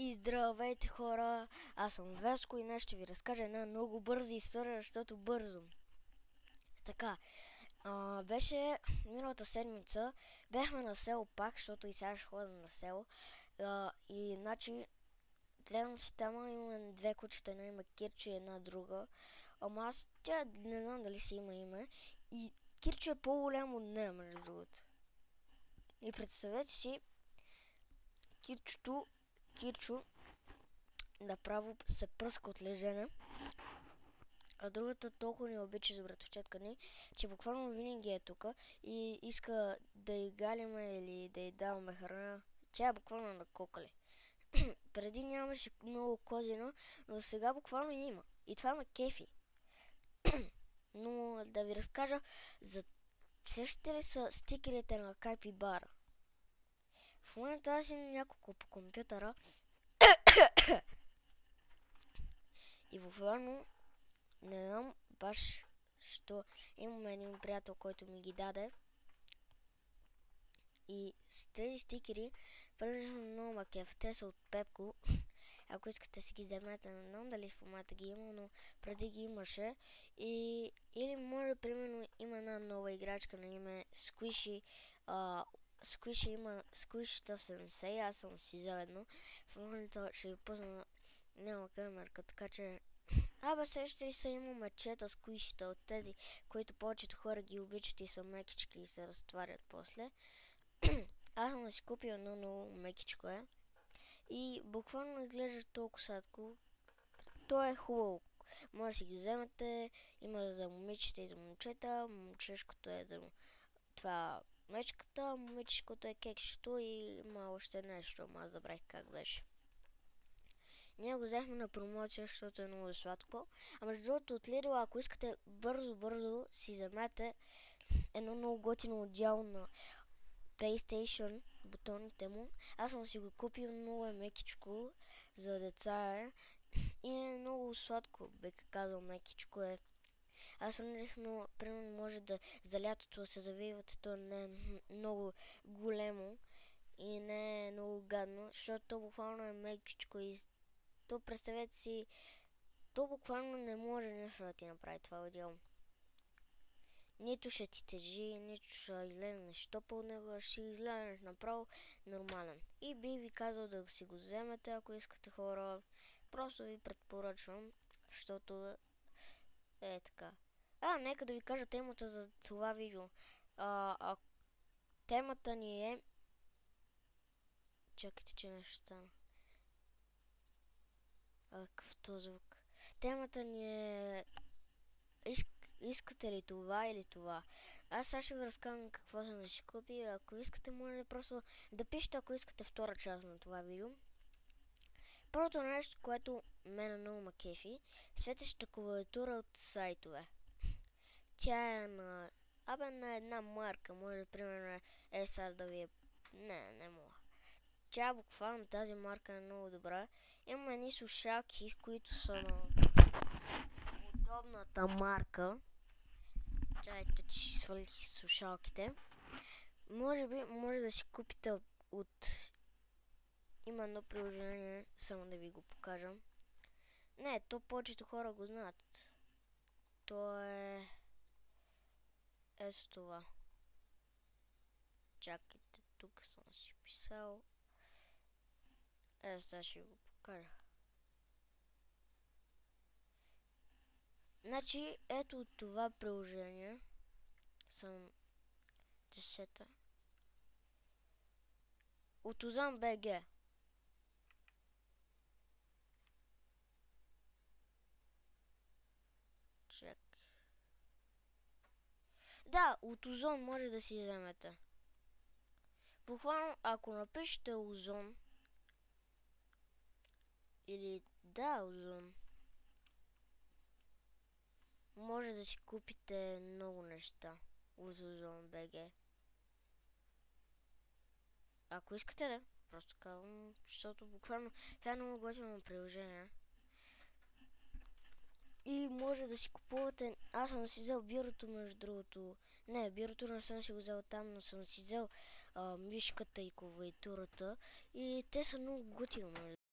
И здравейте хора, аз съм Веско и днес ще ви разкажа една много бърза история, защото бързам. Така, беше миналата седмица, бяхме на село пак, защото и сега ще ходя на село. И значи, гледам си там, има две кучета, една има Кирчо и една друга. Ама аз тя не знам дали си има име. И Кирчо е по-голям от нея, между другото. И представете си, Кирчо направо се пръска от лежене, а другата толкова не обича за братовчетка ни, че буквално винаги е тук и иска да й галиме или да й даваме храна. Тя е буквално на кокали. Преди нямаше много козина, но сега буквално има. И това ме кефи. Но да ви разкажа за сещате ли са стикерите на Капибара? В момента аз имам няколко по компютъра. И буквално не знам баш, що имам един приятел, който ми ги даде. И с тези стикери първо много макев. Те са от Пепко. Ако искате си ги вземете, не знам дали в момента ги има, но преди ги имаше. Или може, примерно, има една нова играчка на име Squishy. Squishy има Squishy Stuff 70, аз съм си взел едно. В момента ще ви пусна, няма камерка, така че... Сеща ли са, има мечета с куишите от тези, които повечето хора ги обичат и са мекички и се разтварят после. Аз съм си купил едно много мекичко и буквално изглежда толкова сладко. То е хубаво. Може да си ги вземете, има за момичета и за момчета. Момчешкото е за това мечката, момичешкото е кекшето и има още нещо, ама аз забравих как беше. Ние го взехме на промоция, защото е много сладко. А между другото от Lidl, ако искате бързо си вземете едно много готино отдяло на PlayStation, бутоните му. Аз съм си го купил, много е мекичко, за деца и е много сладко, бек казал, мекичко е. Аз примерно може да за лятото се завивате, то не е много големо и не е много гадно, защото то буквално е мекичко и то представете си, то буквално не може нещо да ти направи това отдело. Нито ще ти тежи, нито ще излезнеш топъл от него, ще излезнеш направо нормален. И би ви казал да си го вземете, ако искате хора. Просто ви предпоръчвам, защото е така. Нека да ви кажа темата за това видео. Темата ни е... Чакайте, че нещо стана. Какъв този звук? Темата ни е... Искате ли това или това? Аз сега ще ви разказвам какво съм да си купи. Ако искате, може просто да пишете, ако искате втора част на това видео. Първото нещо, което мене много ма кефи, светеща клавиатура от сайтове. Тя е на... на една марка. Може, примерно, сега да ви е... Не мога. Тя буквално тази марка е много добра. Има едни слушалки, които са на удобната марка. Чайте, че си свалих слушалките. Може да си купите от... Има едно приложение, само да ви го покажа. Не, то повечето хора го знаят. То е... Ето това. Чакайте, тук съм си писал. Сега ще го покажа. Значи, ето това приложение. Съм 10-та. От Озон БГ. Чек. Да, от Озон може да си вземете. Буквално, ако напишете Озон, или да, Озон, може да си купите много неща от Озон БГ. Ако искате, да. Просто казвам, защото буквално това е много готино приложение. И може да си купувате... Аз съм си взел бюрото, между другото. Не, бюрото не съм си го взел там, но съм си взел мишката и клавиатурата. И те са много готино,